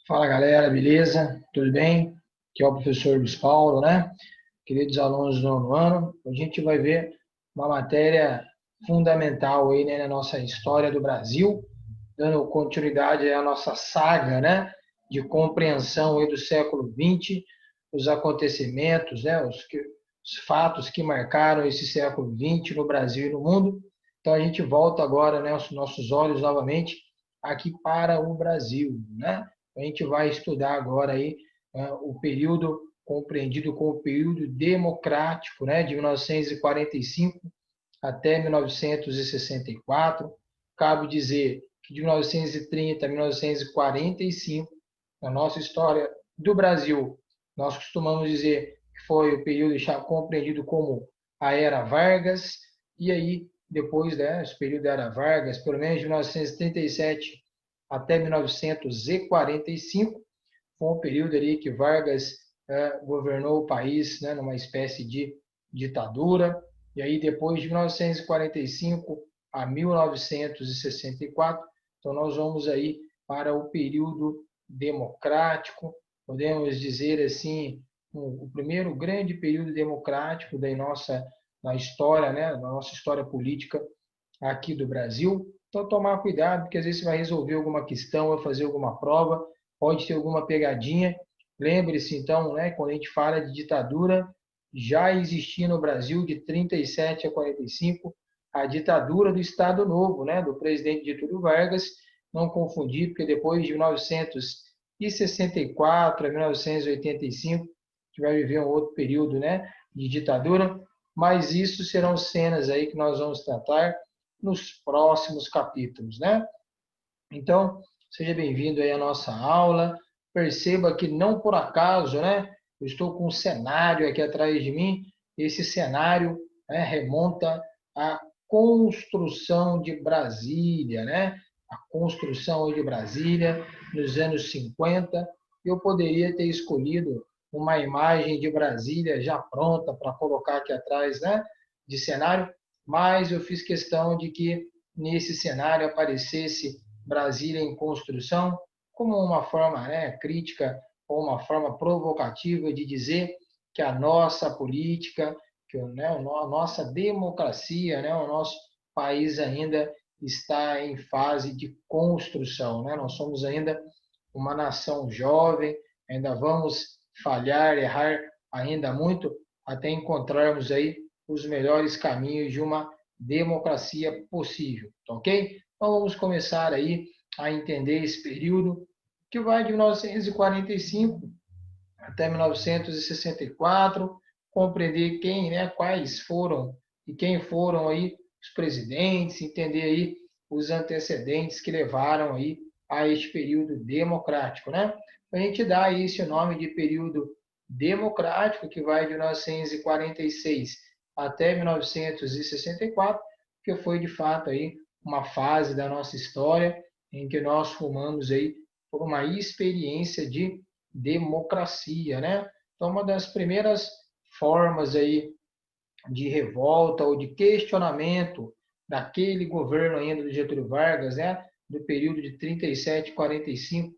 Fala galera, beleza? Tudo bem? Aqui é o professor Luiz Paulo, né? Queridos alunos do nono ano, a gente vai ver uma matéria fundamental aí, né, na nossa história do Brasil, dando continuidade à nossa saga, né, de compreensão aí do século XX, os acontecimentos, né, os fatos que marcaram esse século XX no Brasil e no mundo. Então a gente volta agora, né, os nossos olhos novamente aqui para o Brasil, né? A gente vai estudar agora aí o período compreendido como o período democrático, né, de 1945 até 1964. Cabe dizer que de 1930 a 1945, na nossa história do Brasil, nós costumamos dizer que foi o período compreendido como a Era Vargas, e aí depois, né, esse período da Era Vargas, pelo menos de 1937 até 1945, foi um período ali que Vargas governou o país, né, numa espécie de ditadura. E aí, depois de 1945 a 1964, então nós vamos aí para o período democrático, podemos dizer assim, o primeiro grande período democrático na história, né, da nossa história política aqui do Brasil. Então, tomar cuidado, porque às vezes você vai resolver alguma questão, vai fazer alguma prova, pode ter alguma pegadinha. Lembre-se, então, né, quando a gente fala de ditadura, já existia no Brasil, de 37 a 45, a ditadura do Estado Novo, né, do presidente Getúlio Vargas, não confundir, porque depois de 1964 a 1985, a gente vai viver um outro período, né, de ditadura, mas isso serão cenas aí que nós vamos tratar nos próximos capítulos, né? Então, seja bem-vindo aí à nossa aula. Perceba que não por acaso, né? Eu estou com um cenário aqui atrás de mim. Esse cenário, né, remonta à construção de Brasília, né? A construção de Brasília nos anos 50. Eu poderia ter escolhido uma imagem de Brasília já pronta para colocar aqui atrás, né? De cenário, mas eu fiz questão de que nesse cenário aparecesse Brasília em construção como uma forma, né, crítica ou uma forma provocativa de dizer que a nossa política, que, né, a nossa democracia, né, o nosso país ainda está em fase de construção, né? Nós somos ainda uma nação jovem, ainda vamos falhar, errar ainda muito até encontrarmos aí os melhores caminhos de uma democracia possível, tá ok? Então vamos começar aí a entender esse período que vai de 1945 até 1964, compreender quem, né, quais foram e quem foram aí os presidentes, entender aí os antecedentes que levaram aí a este período democrático, né? A gente dá aí esse nome de período democrático que vai de 1946 até 1964, que foi de fato aí uma fase da nossa história em que nós fomos aí por uma experiência de democracia, né? Então, uma das primeiras formas aí de revolta ou de questionamento daquele governo ainda do Getúlio Vargas, né? Do período de 37 a 45,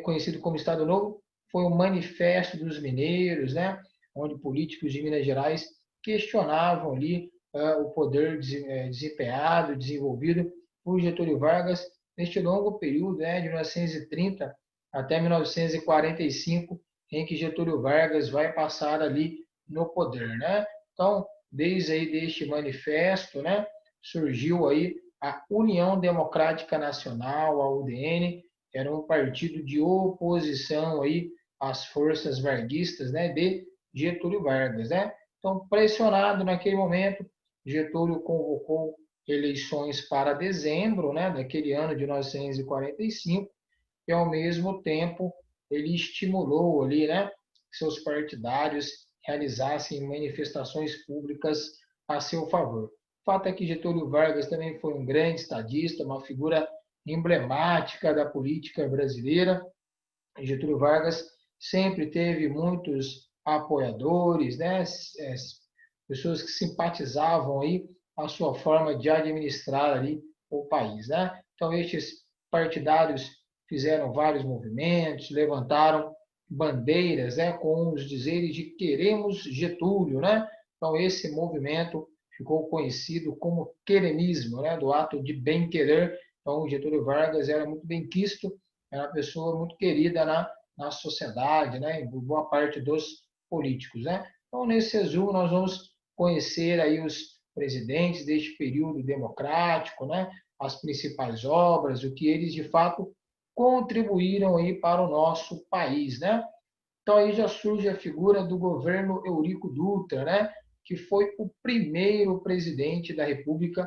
conhecido como Estado Novo, foi o Manifesto dos Mineiros, né? Onde políticos de Minas Gerais questionavam ali o poder desempenhado, desenvolvido por Getúlio Vargas neste longo período, né, de 1930 até 1945, em que Getúlio Vargas vai passar ali no poder, né? Então, desde aí deste manifesto, né, surgiu aí a União Democrática Nacional, a UDN, era um partido de oposição aí às forças varguistas, né, de Getúlio Vargas, né? Então, pressionado naquele momento, Getúlio convocou eleições para dezembro, né, daquele ano de 1945, e ao mesmo tempo ele estimulou ali, né, seus partidários realizassem manifestações públicas a seu favor. O fato é que Getúlio Vargas também foi um grande estadista, uma figura emblemática da política brasileira. Getúlio Vargas sempre teve muitos apoiadores, né, pessoas que simpatizavam aí a sua forma de administrar ali o país, né? Então estes partidários fizeram vários movimentos, levantaram bandeiras, né, com os dizeres de queremos Getúlio, né? Então esse movimento ficou conhecido como queremismo, né, do ato de bem-querer. Então o Getúlio Vargas era muito bem-quisto, era uma pessoa muito querida na sociedade, né, em boa parte dos políticos, né? Então nesse resumo nós vamos conhecer aí os presidentes deste período democrático, né, as principais obras, o que eles de fato contribuíram aí para o nosso país, né? Então aí já surge a figura do governo Eurico Dutra, né? Que foi o primeiro presidente da República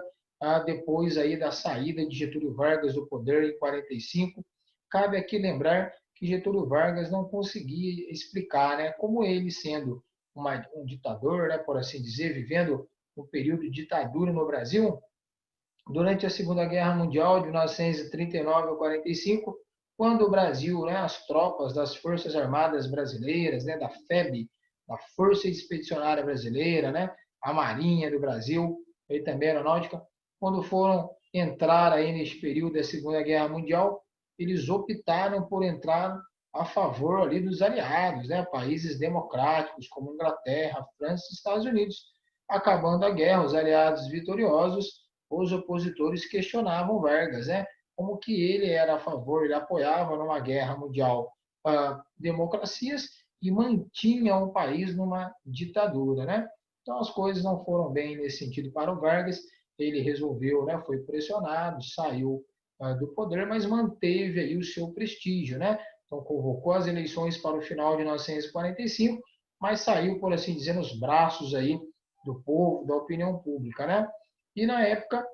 depois aí da saída de Getúlio Vargas do poder em 45. Cabe aqui lembrar que Getúlio Vargas não conseguia explicar, né, como ele sendo um ditador, né, por assim dizer, vivendo um período de ditadura no Brasil, durante a Segunda Guerra Mundial, de 1939 a 45, quando o Brasil, né, as tropas das Forças Armadas Brasileiras, né, da FEB, da Força Expedicionária Brasileira, né, a Marinha do Brasil, e também a Aeronáutica, quando foram entrar aí neste período da Segunda Guerra Mundial, eles optaram por entrar a favor ali dos aliados, né, países democráticos como Inglaterra, França e Estados Unidos. Acabando a guerra, os aliados vitoriosos, os opositores questionavam Vargas, né? Como que ele era a favor, ele apoiava numa guerra mundial democracias e mantinha o país numa ditadura, né? Então as coisas não foram bem nesse sentido para o Vargas. Ele resolveu, né? Foi pressionado, saiu do poder, mas manteve aí o seu prestígio, né? Então convocou as eleições para o final de 1945, mas saiu, por assim dizer, nos braços aí do povo, da opinião pública, né? E na época,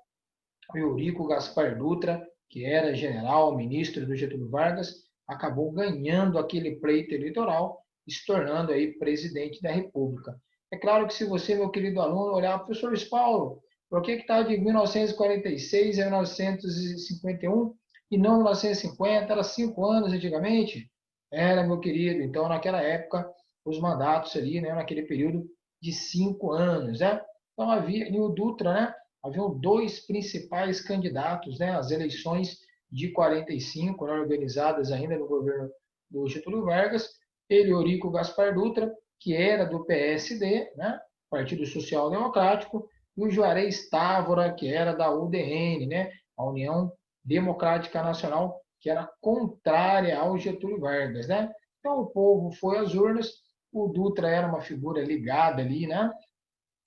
o Eurico Gaspar Dutra, que era general, ministro do Getúlio Vargas, acabou ganhando aquele pleito eleitoral e se tornando aí presidente da República. É claro que se você, meu querido aluno, olhar, professor Luiz Paulo, por que está de 1946 a 1951 e não 1950? Era 5 anos antigamente? Era, meu querido. Então, naquela época, os mandatos ali, né, naquele período de 5 anos, né? Então havia, e o Dutra, né? Haviam dois principais candidatos, né, às eleições de 45, né, organizadas ainda no governo do Getúlio Vargas, ele, Eurico Gaspar Dutra, que era do PSD, né, Partido Social Democrático, e o Juarez Távora, que era da UDN, né, a União Democrática Nacional, que era contrária ao Getúlio Vargas, né? Então o povo foi às urnas, o Dutra era uma figura ligada ali, né,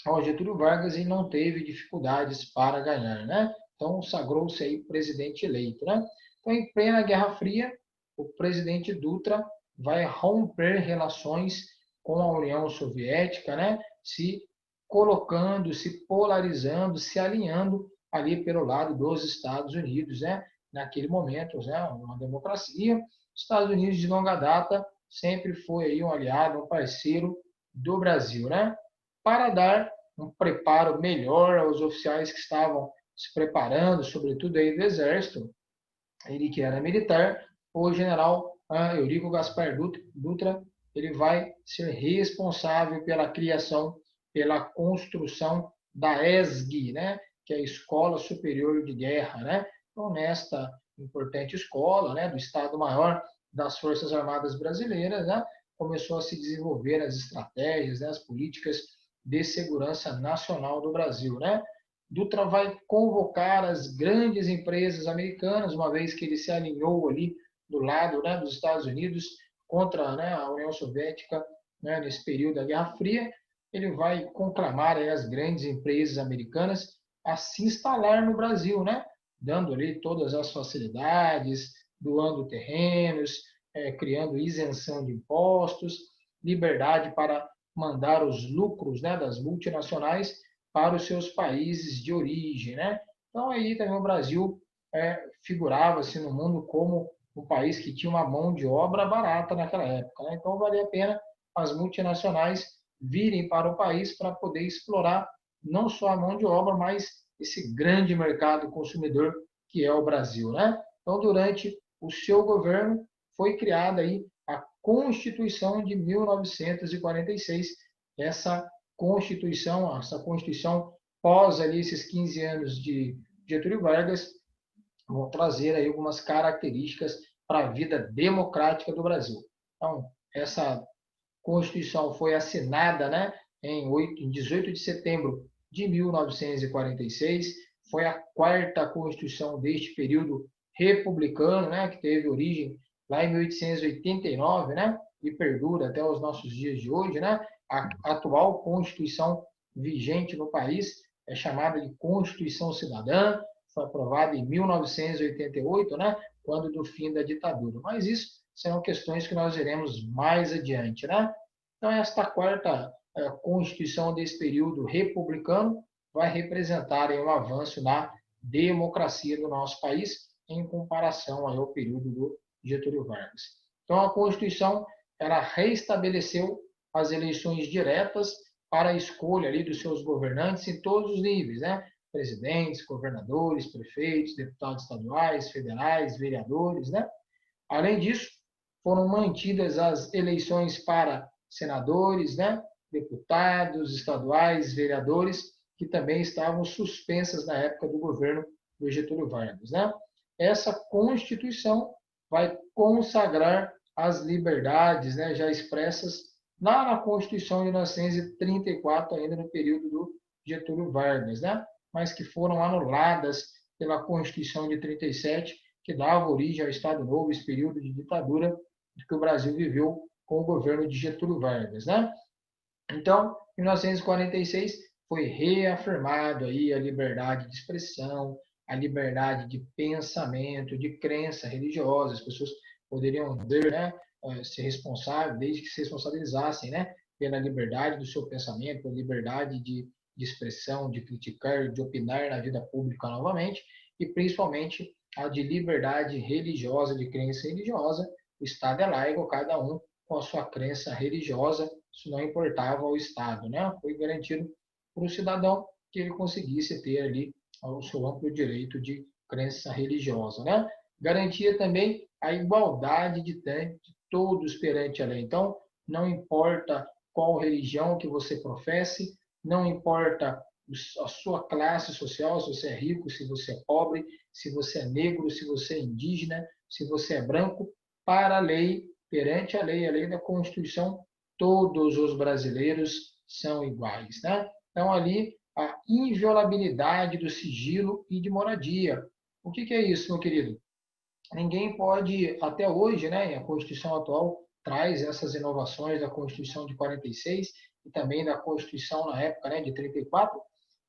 ao Getúlio Vargas e não teve dificuldades para ganhar, né? Então sagrou-se aí presidente eleito, né? Então em plena Guerra Fria, o presidente Dutra vai romper relações com a União Soviética, né? Se colocando, se polarizando, se alinhando ali pelo lado dos Estados Unidos, né? Naquele momento, né? Uma democracia. Estados Unidos de longa data sempre foi aí um aliado, um parceiro do Brasil, né? Para dar um preparo melhor aos oficiais que estavam se preparando, sobretudo aí do Exército, ele que era militar, o general Eurico Gaspar Dutra, ele vai ser responsável pela criação, pela construção da ESG, né, que é a Escola Superior de Guerra, né? Então, nesta importante escola, né, do Estado-Maior das Forças Armadas Brasileiras, né, começou a se desenvolver as estratégias, né, as políticas de segurança nacional do Brasil, né? Dutra vai convocar as grandes empresas americanas, uma vez que ele se alinhou ali do lado, né, dos Estados Unidos contra, né, a União Soviética, né, nesse período da Guerra Fria. Ele vai conclamar aí as grandes empresas americanas a se instalar no Brasil, né, dando ali todas as facilidades, doando terrenos, criando isenção de impostos, liberdade para mandar os lucros, né, das multinacionais para os seus países de origem, né? Então aí também o Brasil figurava-se no mundo como um país que tinha uma mão de obra barata naquela época, né? Então valia a pena as multinacionais virem para o país para poder explorar não só a mão de obra, mas esse grande mercado consumidor que é o Brasil, né? Então durante o seu governo foi criada aí a Constituição de 1946, essa Constituição pós ali esses 15 anos de Getúlio Vargas, vão trazer aí algumas características para a vida democrática do Brasil. Então, essa Constituição foi assinada, né, em 18 de setembro de 1946, foi a quarta Constituição deste período republicano, né, que teve origem lá em 1889, né, e perdura até os nossos dias de hoje, né? A atual Constituição vigente no país é chamada de Constituição Cidadã, foi aprovada em 1988, né, quando do fim da ditadura. Mas isso serão questões que nós veremos mais adiante, né? Então, esta quarta Constituição desse período republicano vai representar um avanço na democracia do nosso país em comparação ao período do Getúlio Vargas. Então, a Constituição ela reestabeleceu as eleições diretas para a escolha ali dos seus governantes em todos os níveis, né? Presidentes, governadores, prefeitos, deputados estaduais, federais, vereadores, né? Além disso, foram mantidas as eleições para senadores, né? Deputados estaduais, vereadores, que também estavam suspensas na época do governo do Getúlio Vargas, né? Essa Constituição vai consagrar as liberdades, né, já expressas lá na Constituição de 1934, ainda no período do Getúlio Vargas, né, mas que foram anuladas pela Constituição de 37, que dava origem ao Estado Novo, esse período de ditadura que o Brasil viveu com o governo de Getúlio Vargas, né? Então, em 1946 foi reafirmado aí a liberdade de expressão, a liberdade de pensamento, de crença religiosa. As pessoas poderiam ver, né, ser responsáveis, desde que se responsabilizassem, né, pela liberdade do seu pensamento, pela liberdade de expressão, de criticar, de opinar na vida pública novamente, e principalmente a de liberdade religiosa, de crença religiosa. O Estado é laico, cada um com a sua crença religiosa, isso não importava ao Estado, né? Foi garantido para o cidadão que ele conseguisse ter ali o seu amplo direito de crença religiosa, né? Garantia também a igualdade de todos perante a lei. Então, não importa qual religião que você professe, não importa a sua classe social, se você é rico, se você é pobre, se você é negro, se você é indígena, se você é branco, para a lei, perante a lei da Constituição, todos os brasileiros são iguais, né? Então, ali, a inviolabilidade do sigilo e de moradia. O que é isso, meu querido? Ninguém pode, até hoje, né, a Constituição atual traz essas inovações da Constituição de 46 e também da Constituição na época, né, de 34,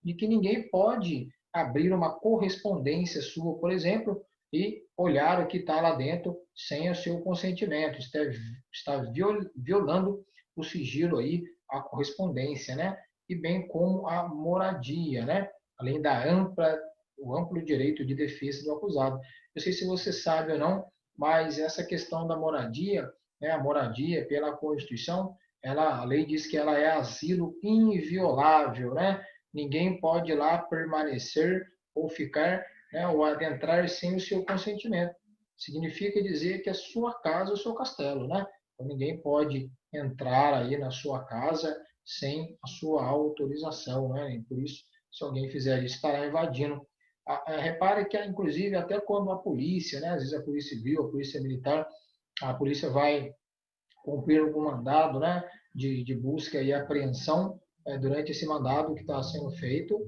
de que ninguém pode abrir uma correspondência sua, por exemplo, e olhar o que está lá dentro sem o seu consentimento. Está violando o sigilo aí, a correspondência, né? E bem como a moradia, né? Além o amplo direito de defesa do acusado. Não sei se você sabe ou não, mas essa questão da moradia, né, a moradia pela Constituição, a lei diz que ela é asilo inviolável, né? Ninguém pode lá permanecer ou ficar, né, ou adentrar sem o seu consentimento. Significa dizer que é sua casa ou seu castelo, né? Então, ninguém pode entrar aí na sua casa sem a sua autorização, né? E por isso, se alguém fizer isso, estará invadindo. Repare que, inclusive, até quando a polícia, né, às vezes a polícia civil, a polícia militar, a polícia vai cumprir algum mandado, né, de busca e apreensão, durante esse mandado que está sendo feito,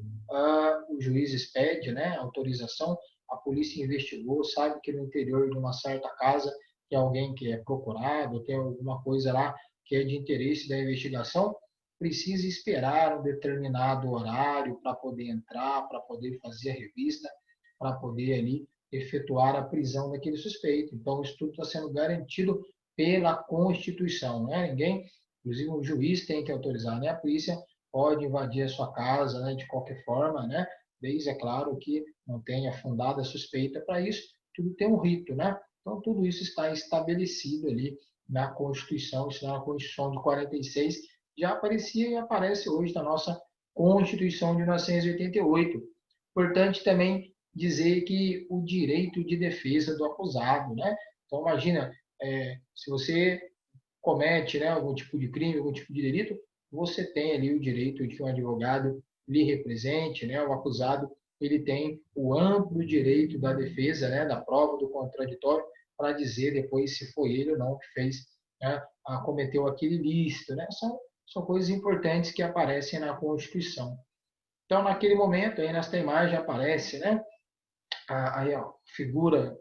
o juiz expede, né, autorização, a polícia investigou, sabe que no interior de uma certa casa tem alguém que é procurado, tem alguma coisa lá que é de interesse da investigação, precisa esperar um determinado horário para poder entrar, para poder fazer a revista, para poder ali efetuar a prisão daquele suspeito. Então, isso tudo está sendo garantido pela Constituição, né? Ninguém, inclusive o juiz tem que autorizar, né? A polícia pode invadir a sua casa, né, de qualquer forma, né? Desde, é claro, que não tenha fundada suspeita para isso, tudo tem um rito, né? Então, tudo isso está estabelecido ali na Constituição, isso na Constituição de 46, já aparecia e aparece hoje na nossa Constituição de 1988. Importante também dizer que o direito de defesa do acusado, né? Então, imagina, se você comete, né, algum tipo de crime, algum tipo de delito, você tem ali o direito de que um advogado lhe represente, né? O acusado ele tem o amplo direito da defesa, né, da prova do contraditório, para dizer depois se foi ele ou não que fez, né, cometeu aquele ilícito, né? São coisas importantes que aparecem na Constituição. Então, naquele momento, aí nesta imagem aparece, né, a figura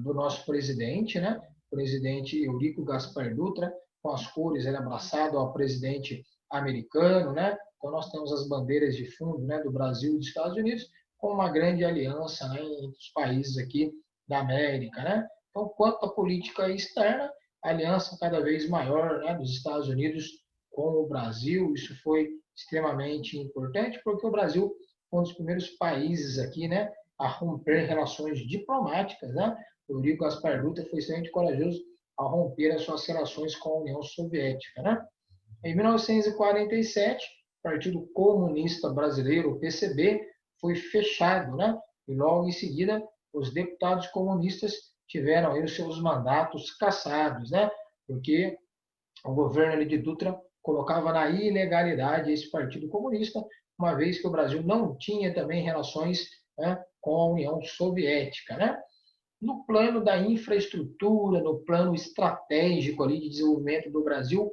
do nosso presidente, né, o presidente Eurico Gaspar Dutra, com as cores, ele abraçado ao presidente americano, né? Então, nós temos as bandeiras de fundo, né, do Brasil e dos Estados Unidos, com uma grande aliança, né, entre os países aqui da América, né? Então, quanto à política externa, a aliança cada vez maior, né, dos Estados Unidos com o Brasil, isso foi extremamente importante, porque o Brasil foi um dos primeiros países aqui, né, a romper relações diplomáticas, né? O Eurico Gaspar Dutra foi extremamente corajoso ao romper as suas relações com a União Soviética, né? Em 1947, o Partido Comunista Brasileiro, o PCB, foi fechado, né? E logo em seguida, os deputados comunistas tiveram aí os seus mandatos cassados, né? Porque o governo de Dutra colocava na ilegalidade esse Partido Comunista, uma vez que o Brasil não tinha também relações, né, com a União Soviética, né? No plano da infraestrutura, no plano estratégico ali de desenvolvimento do Brasil,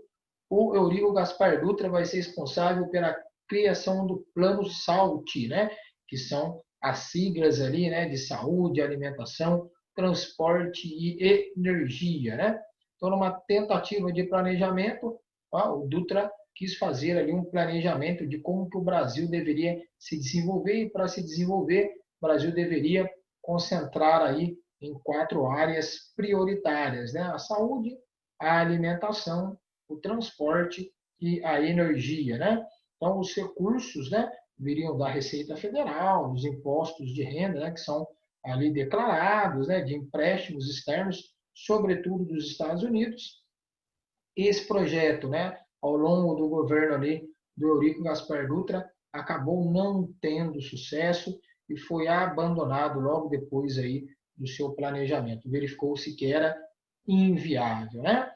o Eurico Gaspar Dutra vai ser responsável pela criação do Plano SALT, né? Que são as siglas ali, né, de saúde, alimentação, transporte e energia, né? Então, numa tentativa de planejamento, o Dutra quis fazer ali um planejamento de como que o Brasil deveria se desenvolver, e para se desenvolver, o Brasil deveria concentrar aí em 4 áreas prioritárias, né? A saúde, a alimentação, o transporte e a energia, né? Então, os recursos, né, viriam da Receita Federal, dos impostos de renda, né, que são ali declarados, né, de empréstimos externos, sobretudo dos Estados Unidos. Esse projeto, né, ao longo do governo ali do Eurico Gaspar Dutra, acabou não tendo sucesso e foi abandonado logo depois aí do seu planejamento. Verificou-se que era inviável, né?